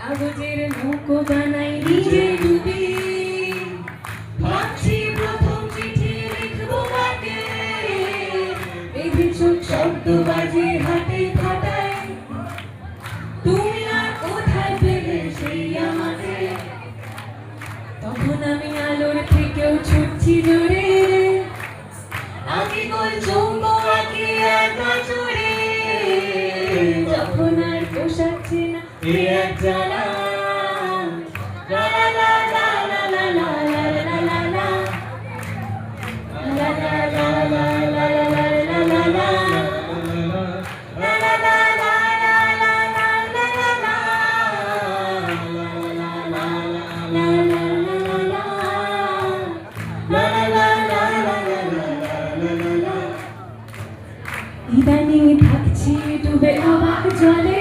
কাগজের নৌকো বানাই নিজে ডুবি, ভাবছি প্রথম চিঠি লিখবো কাকে, বেঁধেছো শব্দ বাজে হাতে খাটায়, তুমি আর কোথায় পেলে সেই আমাকে, তখন আমি আলোর থেকেও ছুটছি জোরে, আগে গোল চৌম্বো আঁকি একা জোরে, যখন আর পোষাচ্ছে না এ এক জ্বালা, লা লা লা লা লা লা লা লা লা লা, লা লা লা লা লা লা লা লা লা, লা লা লা লা লা লা লা লা লা, ইদানিং থাকছি ডুবে অবাক জলে।